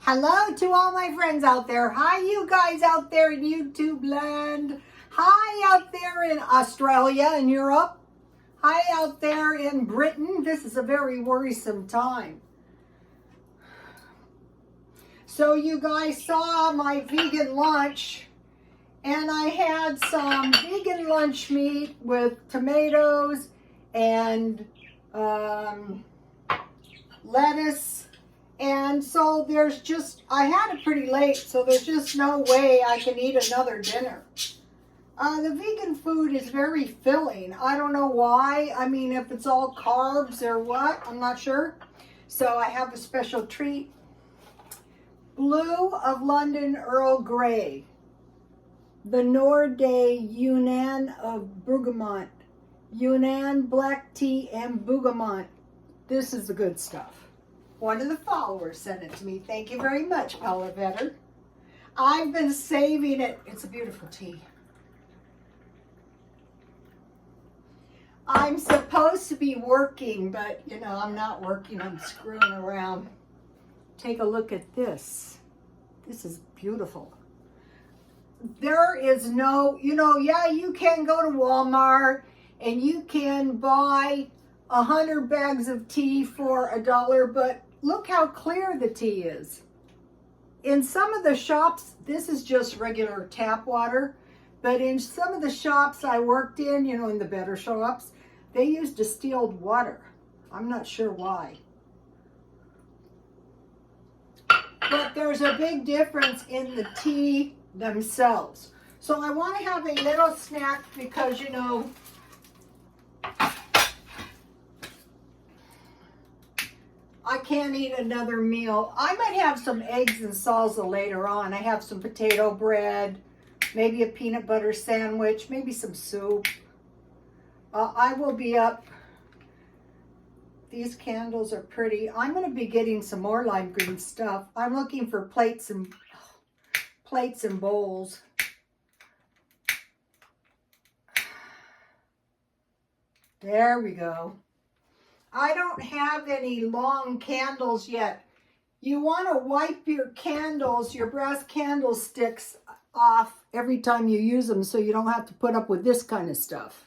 Hello to all my friends out there. Hi, you guys out there in YouTube land. Hi, out there in Australia and Europe. Hi, out there in Britain. This is a very worrisome time. So you guys saw my vegan lunch, and I had some vegan lunch meat with tomatoes and lettuce. And so I had it pretty late, so there's just no way I can eat another dinner. The vegan food is very filling. I don't know why. I mean, if it's all carbs or what, I'm not sure. So I have a special treat. Blue of London Earl Grey. The Norday Yunnan of Bergamot. Yunnan black tea and bergamot. This is the good stuff. One of the followers sent it to me. Thank you very much, Paula Vetter. I've been saving it. It's a beautiful tea. I'm supposed to be working, but, you know, I'm not working. I'm screwing around. Take a look at this. This is beautiful. There is no, yeah, you can go to Walmart and you can buy 100 bags of tea for $1, but look how clear the tea is. In some of the shops, this is just regular tap water, but in some of the shops I worked in, in the better shops, they use distilled water. I'm not sure why. But there's a big difference in the tea themselves. So I want to have a little snack because, I can't eat another meal. I might have some eggs and salsa later on. I have some potato bread, maybe a peanut butter sandwich, maybe some soup. I will be up. These candles are pretty. I'm going to be getting some more lime green stuff. I'm looking for plates and bowls. There we go. I don't have any long candles yet. You want to wipe your candles, your brass candlesticks off every time you use them so you don't have to put up with this kind of stuff.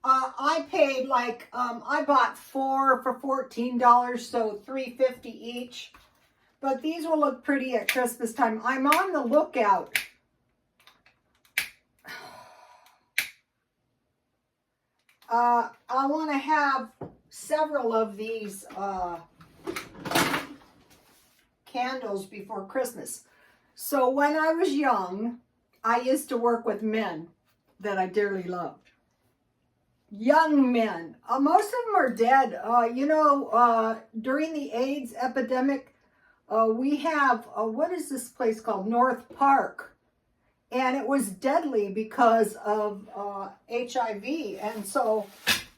I paid I bought 4 for $14, so $3.50 each. But these will look pretty at Christmas time. I'm on the lookout. I want to have several of these candles before Christmas. So when I was young, I used to work with men that I dearly loved. Young men. Most of them are dead. During the AIDS epidemic, we have, what is this place called? North Park. And it was deadly because of HIV. And so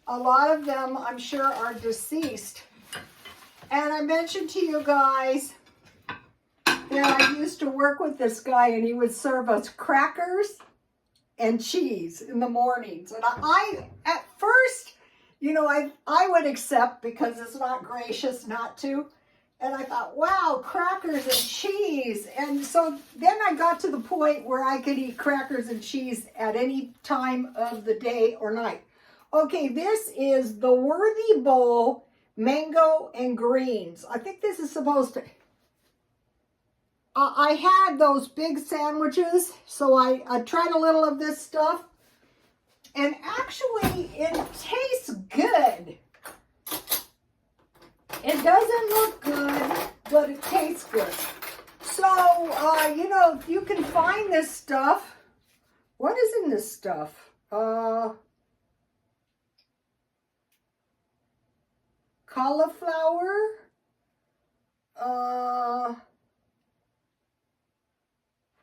a lot of them, I'm sure, are deceased. And I mentioned to you guys that I used to work with this guy and he would serve us crackers and cheese in the mornings. And I at first, I would accept because it's not gracious not to. And I thought, wow, crackers and cheese. And so then I got to the point where I could eat crackers and cheese at any time of the day or night. Okay, this is the Worthy Bowl mango and greens. I think this is supposed to... I had those big sandwiches, so I tried a little of this stuff. And actually, it tastes good. It doesn't look good, but it tastes good. So, if you can find this stuff, what is in this stuff? Cauliflower,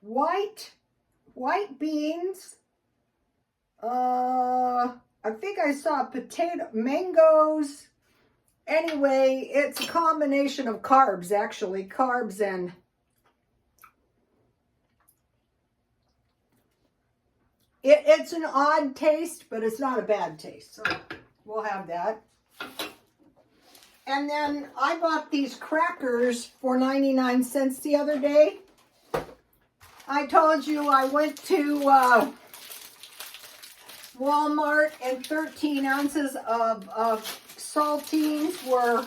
white beans, I think I saw mangoes. Anyway, it's a combination of carbs, actually. Carbs and... It's an odd taste, but it's not a bad taste. So we'll have that. And then I bought these crackers for 99 cents the other day. I told you I went to Walmart and 13 ounces of saltines were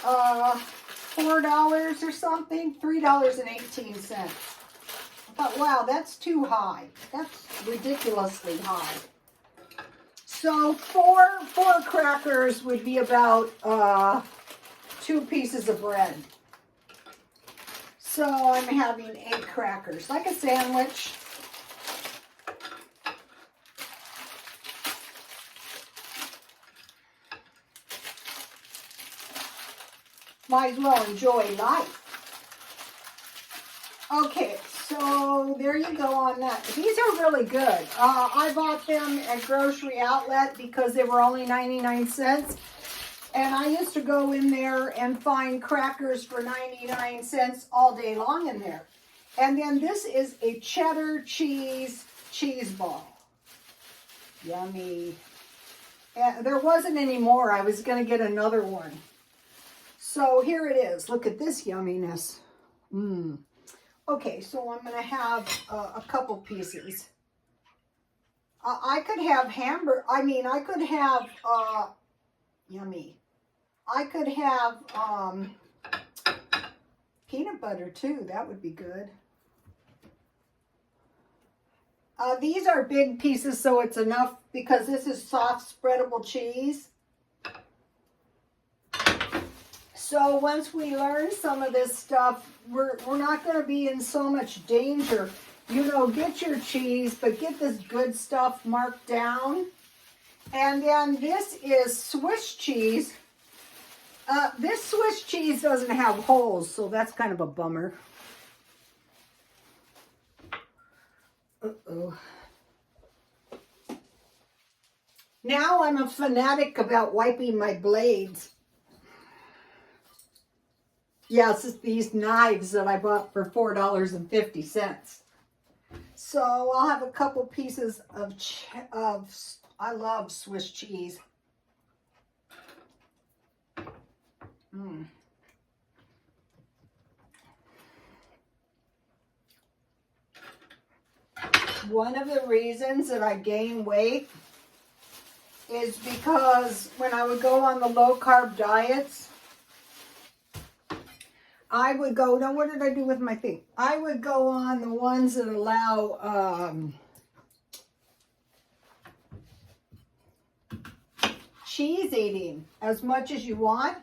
$4 or something, $3.18. I thought, wow, that's too high. That's ridiculously high. So four crackers would be about 2 pieces of bread. So I'm having 8 crackers, like a sandwich. Might as well enjoy life. Okay, so there you go on that. These are really good. I bought them at Grocery Outlet because they were only 99 cents. And I used to go in there and find crackers for 99 cents all day long in there. And then this is a cheddar cheese ball. Yummy. And there wasn't any more. I was going to get another one. So here it is. Look at this yumminess. Okay, so I'm going to have a couple pieces. I could have I could have, yummy. I could have peanut butter too. That would be good. These are big pieces, so it's enough because this is soft spreadable cheese. So once we learn some of this stuff, we're not going to be in so much danger. You know, get your cheese, but get this good stuff marked down. And then this is Swiss cheese. This Swiss cheese doesn't have holes, so that's kind of a bummer. Uh-oh. Now I'm a fanatic about wiping my blades. Yes, it's these knives that I bought for $4.50. So I'll have a couple pieces of I love Swiss cheese. One of the reasons that I gain weight is because when I would go on the low carb diets, I would go, now what did I do with my thing? I would go on the ones that allow cheese eating as much as you want.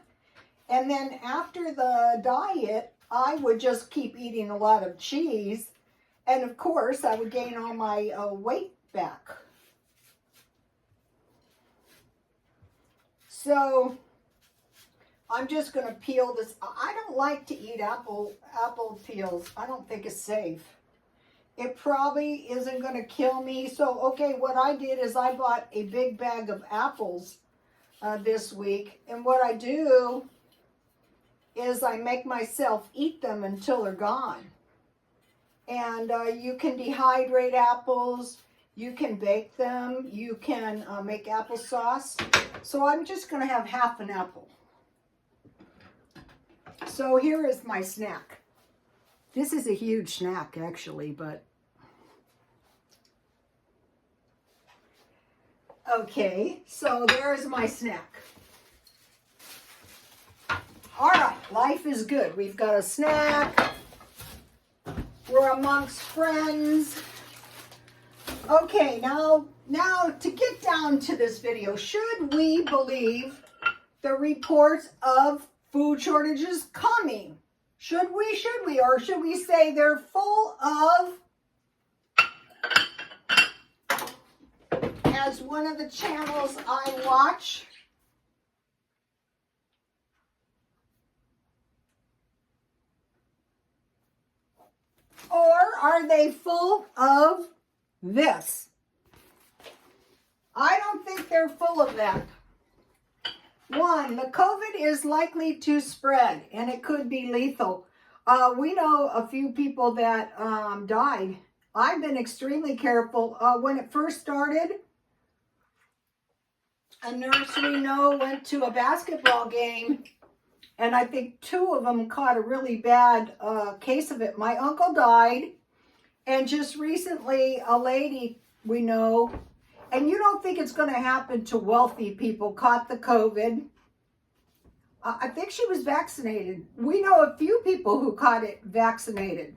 And then after the diet, I would just keep eating a lot of cheese. And of course, I would gain all my weight back. So I'm just going to peel this. I don't like to eat apple peels. I don't think it's safe. It probably isn't going to kill me. So, okay, what I did is I bought a big bag of apples this week. And what I do is I make myself eat them until they're gone. And you can dehydrate apples. You can bake them. You can make applesauce. So I'm just going to have half an apple. So here is my snack. This is a huge snack, actually, but... Okay, so there's my snack. All right, life is good. We've got a snack. We're amongst friends. Okay, now to get down to this video, should we believe the reports of food shortages coming? Should we? Or should we say they're full of, as one of the channels I watch, or are they full of this? I don't think they're full of that. One, the COVID is likely to spread, and it could be lethal. We know a few people that died. I've been extremely careful. When it first started, a nurse we know went to a basketball game, and I think 2 of them caught a really bad case of it. My uncle died, and just recently a lady we know, and you don't think it's going to happen to wealthy people, caught the COVID. I think she was vaccinated. We know a few people who caught it vaccinated.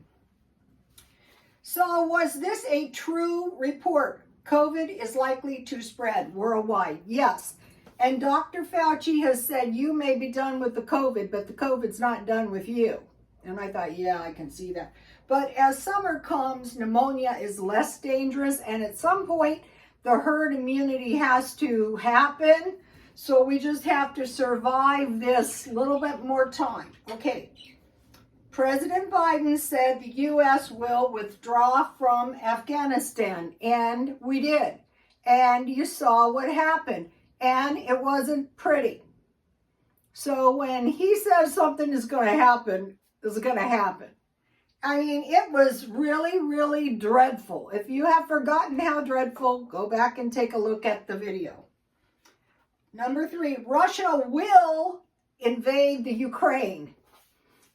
So was this a true report? COVID is likely to spread worldwide. Yes. And Dr. Fauci has said you may be done with the COVID, but the COVID's not done with you. And I thought, yeah, I can see that. But as summer comes, pneumonia is less dangerous. And at some point, the herd immunity has to happen. So we just have to survive this little bit more time. Okay. President Biden said the U.S. will withdraw from Afghanistan, and we did. And you saw what happened, and it wasn't pretty. So when he says something is going to happen, it's going to happen. I mean, it was really, really dreadful. If you have forgotten how dreadful, go back and take a look at the video. Number 3, Russia will invade the Ukraine.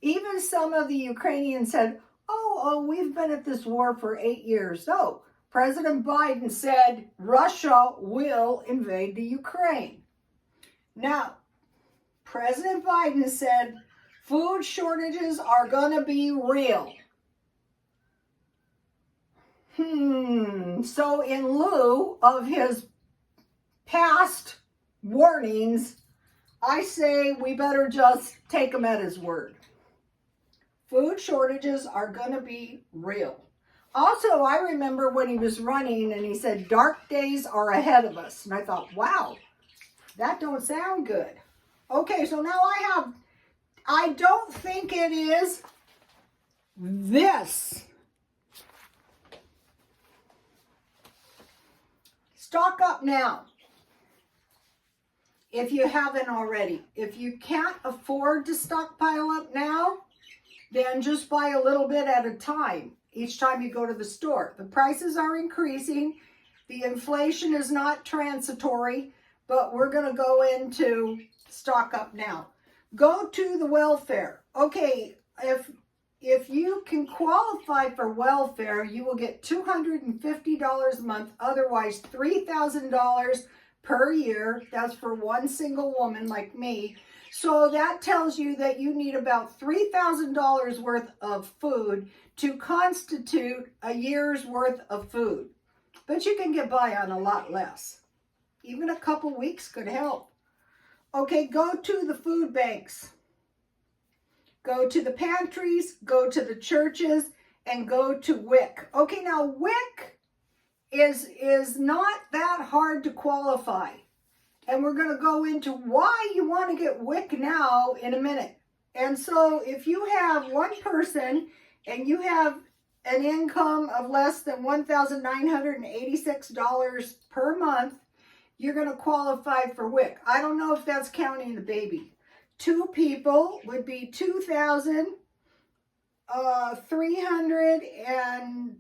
Even some of the Ukrainians said, oh, we've been at this war for 8 years. No, President Biden said Russia will invade the Ukraine. Now, President Biden said food shortages are going to be real. So in lieu of his past warnings, I say we better just take him at his word. Food shortages are going to be real. Also, I remember when he was running and he said, dark days are ahead of us. And I thought, wow, that don't sound good. Okay, so now I don't think it is this. Stock up now. If you haven't already. If you can't afford to stockpile up now, then just buy a little bit at a time each time you go to the store. The prices are increasing. The inflation is not transitory, but we're going to go into stock up now. Go to the welfare. Okay, if you can qualify for welfare, you will get $250 a month, otherwise $3,000 per year. That's for one single woman like me. So that tells you that you need about $3,000 worth of food to constitute a year's worth of food. But you can get by on a lot less. Even a couple weeks could help. Okay, go to the food banks. Go to the pantries, go to the churches, and go to WIC. Okay, now WIC is not that hard to qualify. And we're going to go into why you want to get WIC now in a minute. And so if you have one person and you have an income of less than $1,986 per month, you're going to qualify for WIC. I don't know if that's counting the baby. 2 people would be $2,300 and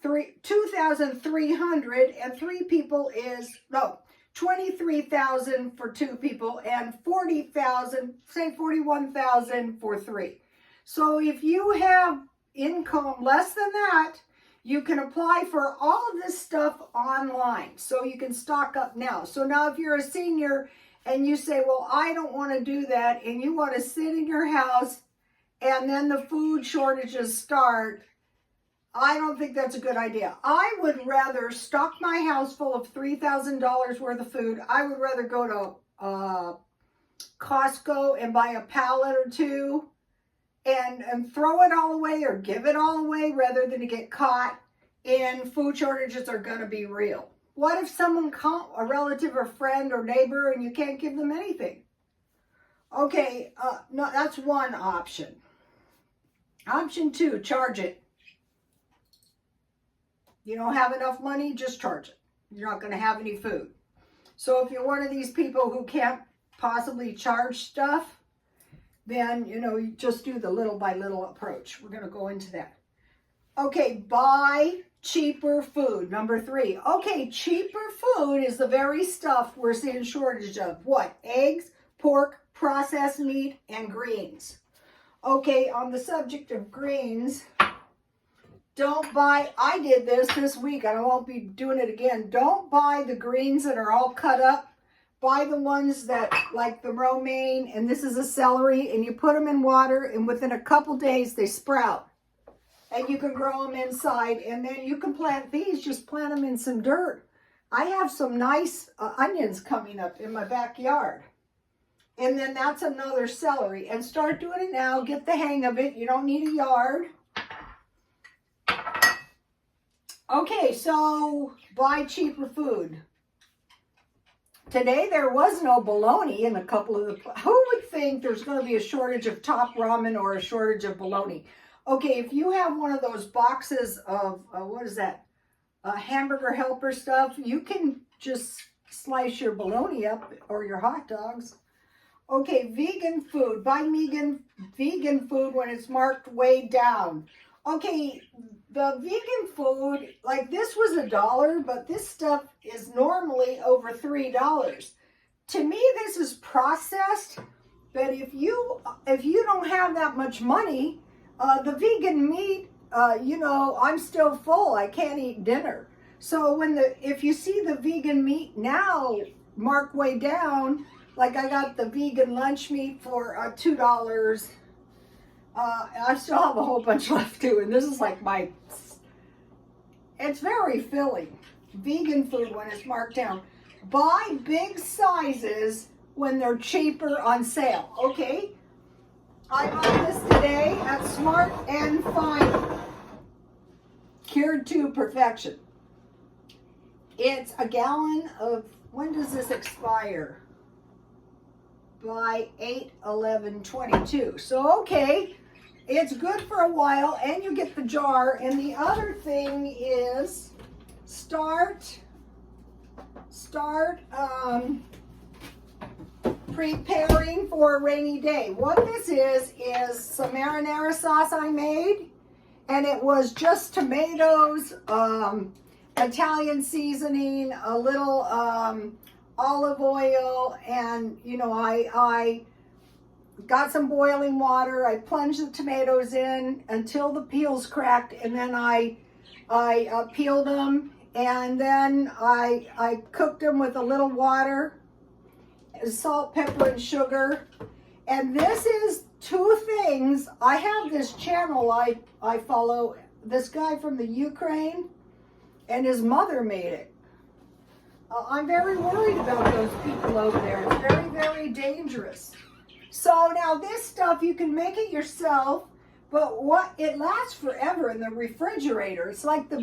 $2,300, and 3 people is, no, $23,000 for 2 people and $40,000, say $41,000 for 3. So if you have income less than that, you can apply for all of this stuff online. So you can stock up now. So now if you're a senior and you say, well, I don't want to do that, and you want to sit in your house and then the food shortages start, I don't think that's a good idea. I would rather stock my house full of $3,000 worth of food. I would rather go to Costco and buy a pallet or 2 and throw it all away or give it all away rather than to get caught in food shortages are going to be real. What if someone, a relative or friend or neighbor, and you can't give them anything? Okay, no, that's one option. Option 2, charge it. You don't have enough money, just charge it. You're not going to have any food. So if you're one of these people who can't possibly charge stuff, then, you just do the little by little approach. We're going to go into that. Okay, buy cheaper food. Number 3. Okay, cheaper food is the very stuff we're seeing shortage of. What? Eggs, pork, processed meat, and greens. Okay, on the subject of greens, don't buy, I did this week, and I won't be doing it again. Don't buy the greens that are all cut up. Buy the ones that, like the romaine, and this is a celery, and you put them in water, and within a couple days, they sprout. And you can grow them inside, and then you can plant these, just plant them in some dirt. I have some nice onions coming up in my backyard. And then that's another celery. And start doing it now, get the hang of it. You don't need a yard. Okay, so buy cheaper food. Today there was no bologna in a couple of the... Who would think there's going to be a shortage of top ramen or a shortage of bologna? Okay, if you have one of those boxes of, what is that, hamburger helper stuff, you can just slice your bologna up or your hot dogs. Okay, vegan food. Buy vegan food when it's marked way down. Okay, the vegan food, like this was $1, but this stuff is normally over $3. To me, this is processed, but if you don't have that much money, the vegan meat, I'm still full. I can't eat dinner. So if you see the vegan meat now marked way down, like I got the vegan lunch meat for $2. I still have a whole bunch left too, and this is like it's very filling. Vegan food when it's marked down. Buy big sizes when they're cheaper on sale. Okay, I bought this today at Smart and Final. Cured to perfection. It's a gallon of, when does this expire? By 8/11/22. So okay, it's good for a while, and you get the jar. And the other thing is start preparing for a rainy day. What this is some marinara sauce I made, and it was just tomatoes, Italian seasoning, a little olive oil, and I got some boiling water. I plunged the tomatoes in until the peels cracked, and then I peeled them, and then I cooked them with a little water, salt, pepper, and sugar. And this is 2 things. I have this channel I follow, this guy from the Ukraine, and his mother made it. I'm very worried about those people over there. It's very, very dangerous. So now this stuff, you can make it yourself, but it lasts forever in the refrigerator. It's like the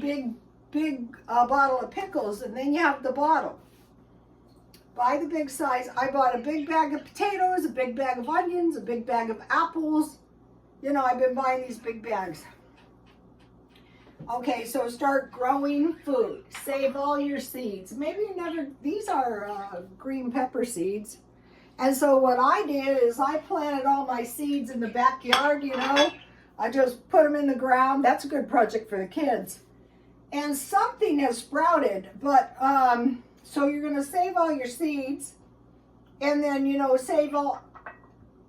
big bottle of pickles, and then you have the bottle. Buy the big size. I bought a big bag of potatoes, a big bag of onions, a big bag of apples. I've been buying these big bags. Okay, so start growing food. Save all your seeds. Maybe these are green pepper seeds. And so what I did is I planted all my seeds in the backyard, I just put them in the ground. That's a good project for the kids. And something has sprouted, but, so you're going to save all your seeds, and then,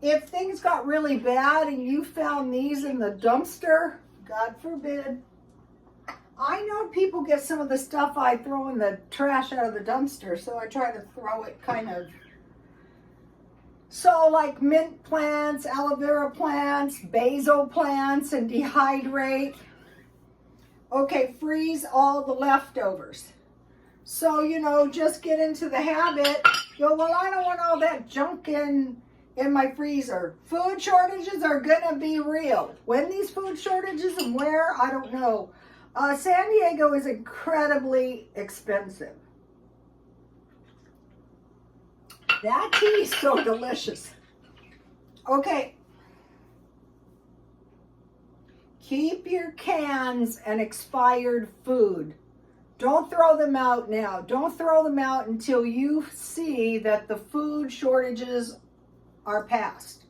if things got really bad and you found these in the dumpster, God forbid, I know people get some of the stuff I throw in the trash out of the dumpster, so I try to throw it kind of. So like mint plants, aloe vera plants, basil plants, and dehydrate. Okay, freeze all the leftovers. So, just get into the habit. Well, I don't want all that junk in my freezer. Food shortages are going to be real. When these food shortages and where, I don't know. San Diego is incredibly expensive. That tea is so delicious. Okay. Keep your cans and expired food. Don't throw them out now. Don't throw them out until you see that the food shortages are past.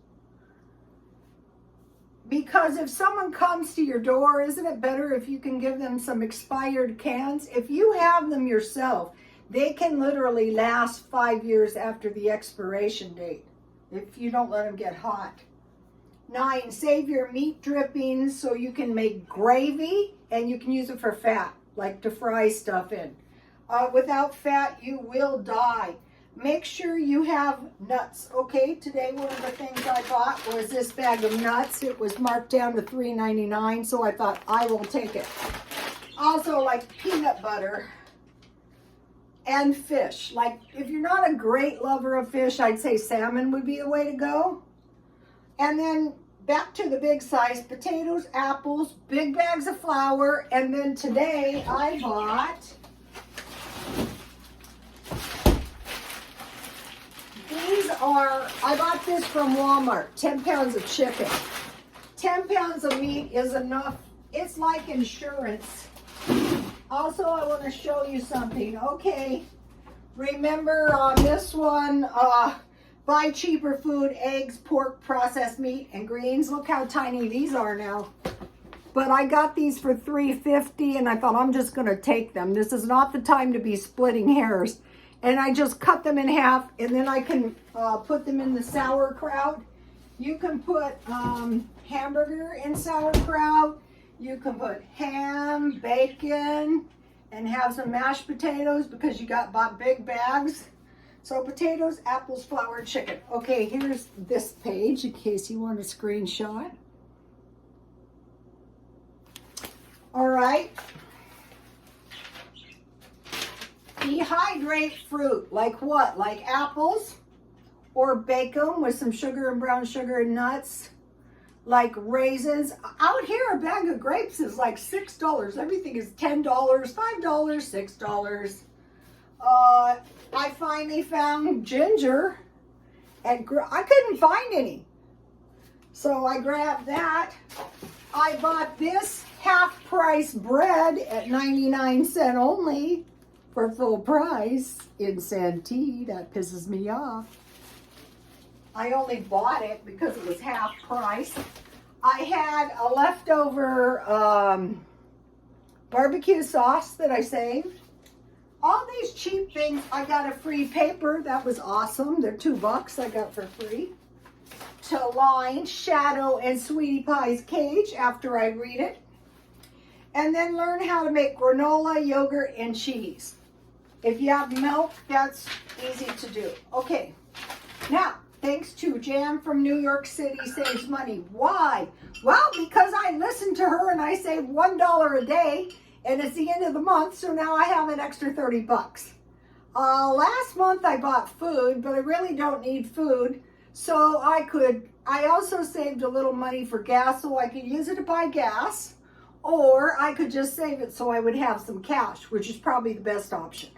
Because if someone comes to your door, isn't it better if you can give them some expired cans? If you have them yourself, they can literally last 5 years after the expiration date if you don't let them get hot. 9, save your meat drippings so you can make gravy and you can use it for fat, like to fry stuff in. Without fat, you will die. Make sure you have nuts. Okay, today one of the things I bought was this bag of nuts. It was marked down to $3.99, so I thought I will take it. Also, like peanut butter and fish. Like, if you're not a great lover of fish, I'd say salmon would be the way to go. And then back to the big size, potatoes, apples, big bags of flour, and then today I bought I bought this from Walmart, 10 pounds of chicken. 10 pounds of meat is enough. It's like insurance. Also, I want to show you something. Okay, remember on this one, buy cheaper food, eggs, pork, processed meat, and greens. Look how tiny these are now. But I got these for $3.50 and I thought I'm just going to take them. This is not the time to be splitting hairs. And I just cut them in half, and then I can put them in the sauerkraut. You can put hamburger in sauerkraut. You can put ham, bacon, and have some mashed potatoes because you bought big bags. So potatoes, apples, flour, chicken. Okay, here's this page in case you want a screenshot. All right. Dehydrate fruit, like what? Like apples, or bake them with some sugar and brown sugar and nuts, like raisins. Out here, a bag of grapes is like $6. Everything is $10, $5, $6. I finally found ginger, and I couldn't find any, so I grabbed that. I bought this half-price bread at 99 cents only. For full price in Santee. That pisses me off. I only bought it because it was half price. I had a leftover barbecue sauce that I saved. All these cheap things, I got a free paper. That was awesome. They're $2 I got for free. To line Shadow and Sweetie Pie's cage after I read it. And then learn how to make granola, yogurt, and cheese. If you have milk, that's easy to do. Okay, now, thanks to Jan from New York City Saves Money. Why? Well, because I listened to her and I saved $1 a day, and it's the end of the month, so now I have an extra 30 bucks. Last month I bought food, but I really don't need food, so I also saved a little money for gas, so I could use it to buy gas, or I could just save it so I would have some cash, which is probably the best option.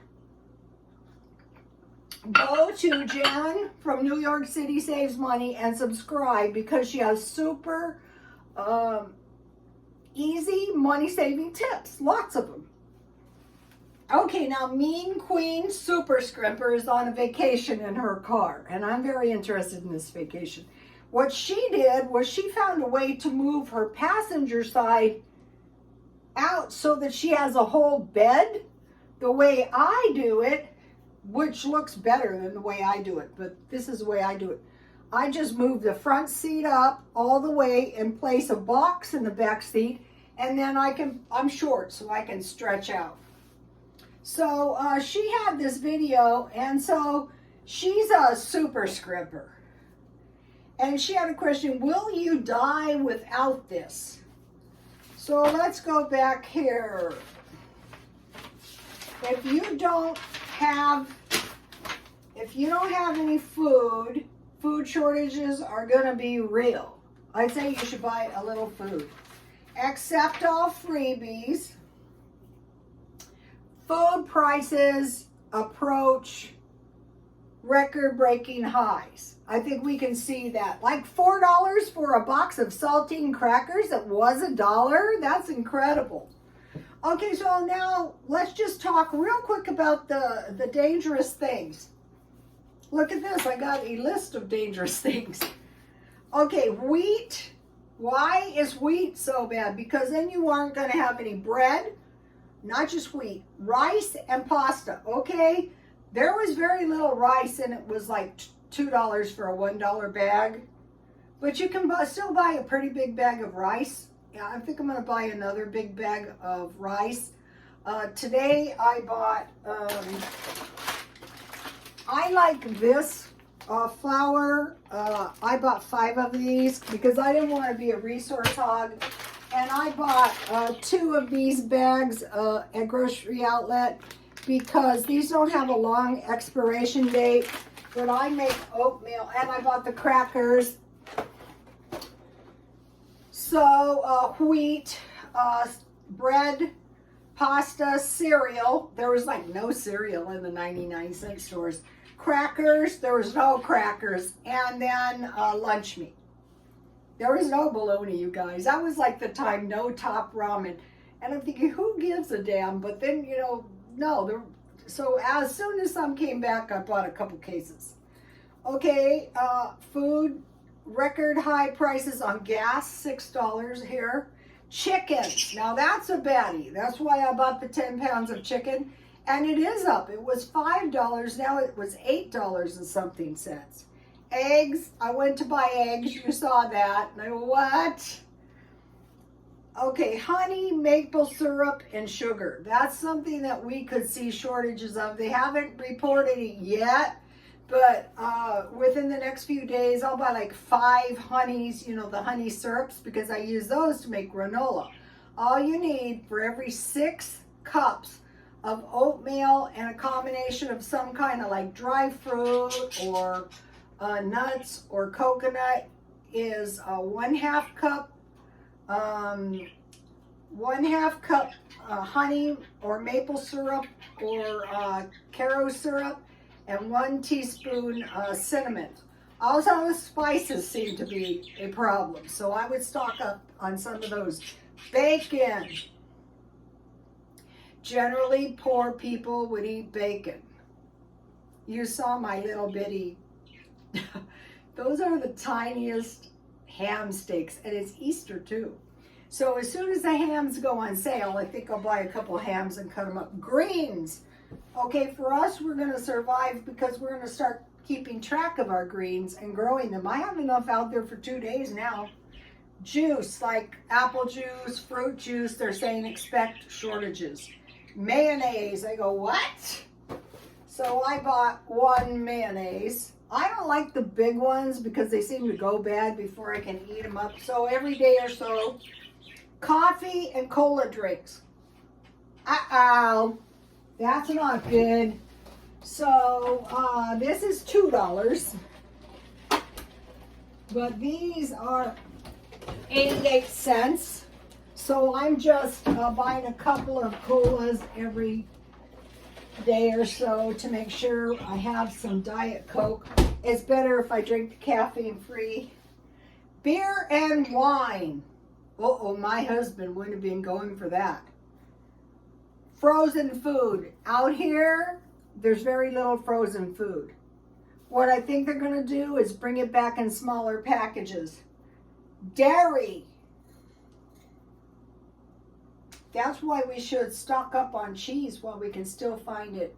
Go to Jan from New York City Saves Money and subscribe because she has super easy money-saving tips. Lots of them. Okay, now Mean Queen Super Scrimper is on a vacation in her car, and I'm very interested in this vacation. What she did was she found a way to move her passenger side out so that she has a whole bed the way I do it, which looks better than the way I do it, but this is the way I do it. I just move the front seat up all the way and place a box in the back seat, and then I'm short, so I can stretch out. So she had this video, and so she's a super scrimper. And she had a question, will you die without this? So let's go back here. If you don't have any food shortages are going to be real. I'd say you should buy a little food. Accept all freebies. Food prices approach record-breaking highs. I think we can see that. Like $4 for a box of saltine crackers that was $1. That's incredible. Okay, so now let's just talk real quick about the dangerous things. Look at this. I got a list of dangerous things. Okay, wheat, Why is wheat so bad? Because then you aren't going to have any bread, not just wheat, rice and pasta. Okay, there was very little rice and it was like $2 for a $1 bag. But you can still buy a pretty big bag of rice. Yeah, I think I'm going to buy another big bag of rice. Today I bought, I like this flour. I bought 5 of these because I didn't want to be a resource hog. And I bought 2 of these bags at Grocery Outlet because these don't have a long expiration date. But I make oatmeal, and I bought the crackers. So wheat, bread, pasta, cereal. There was like no cereal in the 99-cent stores. Crackers, there was no crackers. And then lunch meat. There was no bologna, you guys. That was like the time, no top ramen. And I'm thinking, who gives a damn? But then, you know, no. So as soon as some came back, I bought a couple cases. Okay, food, record high prices on gas, $6 here. Chicken, now that's a baddie. That's why I bought the 10 pounds of chicken. And it is up. It was $5, now it was $8 and something cents. Eggs, I went to buy eggs, you saw that. And I go, what? Okay, honey, maple syrup, and sugar. That's something that we could see shortages of. They haven't reported it yet, but within the next few days, I'll buy like 5 honeys, you know, the honey syrups, because I use those to make granola. All you need for every 6 cups of oatmeal and a combination of some kind of like dry fruit or nuts or coconut is 1/2 cup, 1/2 cup honey or maple syrup or Caro syrup, and 1 teaspoon cinnamon. Also, the spices seem to be a problem, so I would stock up on some of those. Bacon. Generally, poor people would eat bacon. You saw my little bitty. Those are the tiniest ham steaks, and it's Easter too. So as soon as the hams go on sale, I think I'll buy a couple hams and cut them up. Greens. Okay, for us, we're going to survive because we're going to start keeping track of our greens and growing them. I have enough out there for 2 days now. Juice, like apple juice, fruit juice, they're saying expect shortages. Mayonnaise, I go, what? So I bought 1 mayonnaise. I don't like the big ones because they seem to go bad before I can eat them up. So every day or so, coffee and cola drinks. Uh-oh, that's not good. So this is $2, but these are 88 cents. So I'm just buying a couple of colas every day or so to make sure I have some Diet Coke. It's better if I drink the caffeine free. Beer and wine. Uh-oh, my husband wouldn't have been going for that. Frozen food. Out here, there's very little frozen food. What I think they're going to do is bring it back in smaller packages. Dairy. That's why we should stock up on cheese while we can still find it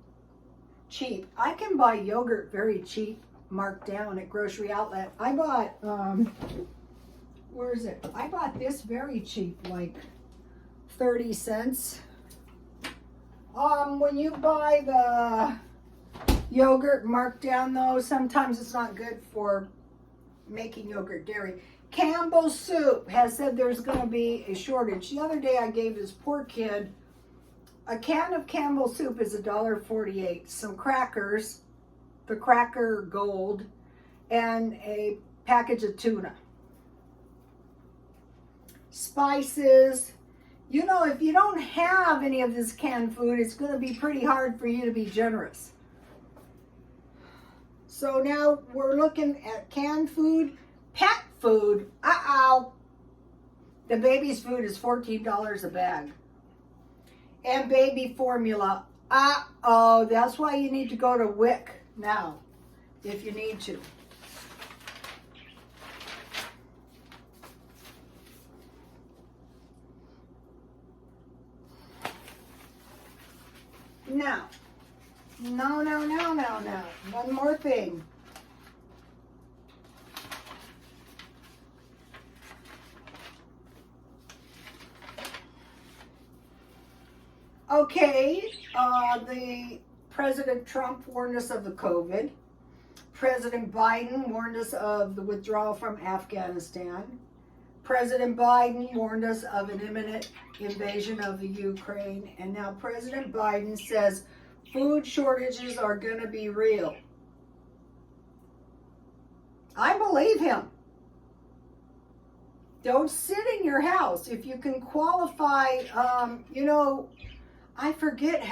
cheap. I can buy yogurt very cheap, marked down at Grocery Outlet. I bought, where is it? I bought this very cheap, like 30 cents. When you buy the yogurt marked down though, sometimes it's not good for making yogurt dairy. Campbell's Soup has said there's going to be a shortage. The other day I gave this poor kid a can of Campbell's Soup is $1.48. Some crackers, the Cracker Gold, and a package of tuna. Spices. You know, if you don't have any of this canned food, it's going to be pretty hard for you to be generous. So now we're looking at canned food. Pet food, uh-oh. The baby's food is $14 a bag. And baby formula, uh-oh. That's why you need to go to WIC now, if you need to. now. No. One more thing. Okay, the President Trump warned us of the COVID. President Biden warned us of the withdrawal from Afghanistan. President Biden warned us of an imminent invasion of the Ukraine. And now President Biden says food shortages are going to be real. I believe him. Don't sit in your house. If you can qualify, I forget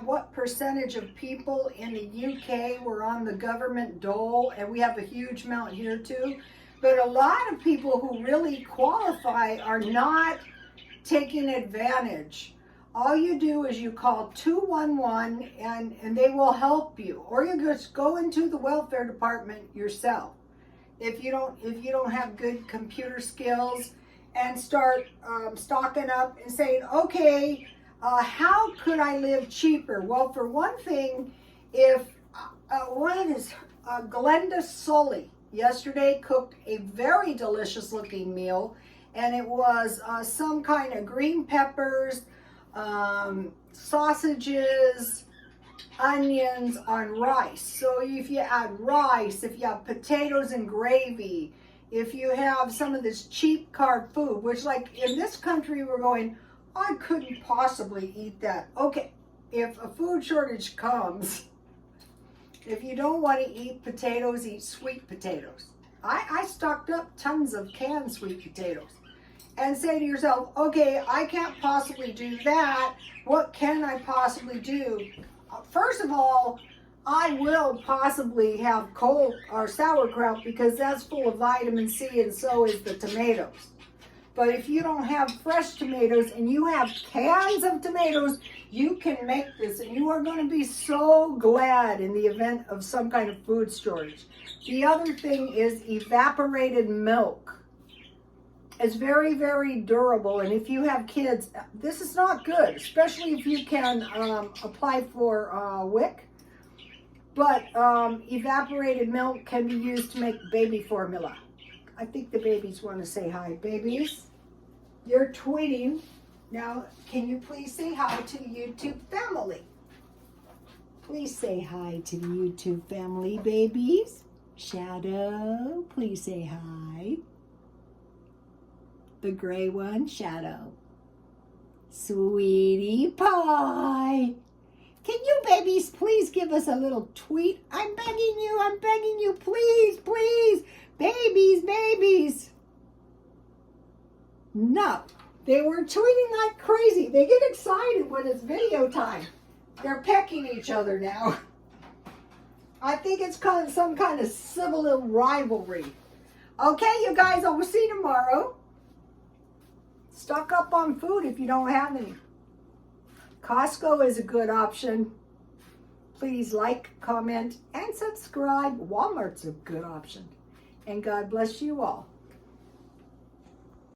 what percentage of people in the UK were on the government dole, and we have a huge amount here too. But a lot of people who really qualify are not taking advantage. All you do is you call 211 and they will help you, or you just go into the welfare department yourself. If you don't have good computer skills, and start stocking up and saying, okay, how could I live cheaper? Well, for one thing, if Glenda Sully yesterday cooked a very delicious looking meal, and it was some kind of green peppers, sausages, onions on rice. So if you add rice, if you have potatoes and gravy, if you have some of this cheap carb food, which like in this country we're going, I couldn't possibly eat that. Okay, if a food shortage comes, if you don't want to eat potatoes, eat sweet potatoes. I stocked up tons of canned sweet potatoes. And say to yourself, okay, I can't possibly do that. What can I possibly do? First of all, I will possibly have cold or sauerkraut because that's full of vitamin C, and so is the tomatoes. But if you don't have fresh tomatoes and you have cans of tomatoes, you can make this, and you are going to be so glad in the event of some kind of food shortage. The other thing is evaporated milk. It's very, very durable, and if you have kids, this is not good, especially if you can apply for WIC. But evaporated milk can be used to make baby formula. I think the babies want to say hi. Babies, you're tweeting. Now, can you please say hi to the YouTube family? Please say hi to the YouTube family, babies. Shadow, please say hi. The gray one, Shadow. Sweetie Pie. Can you babies please give us a little tweet? I'm begging you, please, please. Babies. No, they were tweeting like crazy. They get excited when it's video time. They're pecking each other now. I think it's kind of some kind of civil little rivalry. Okay, you guys, I will see you tomorrow. Stock up on food if you don't have any. Costco is a good option. Please like, comment, and subscribe. Walmart's a good option. And God bless you all.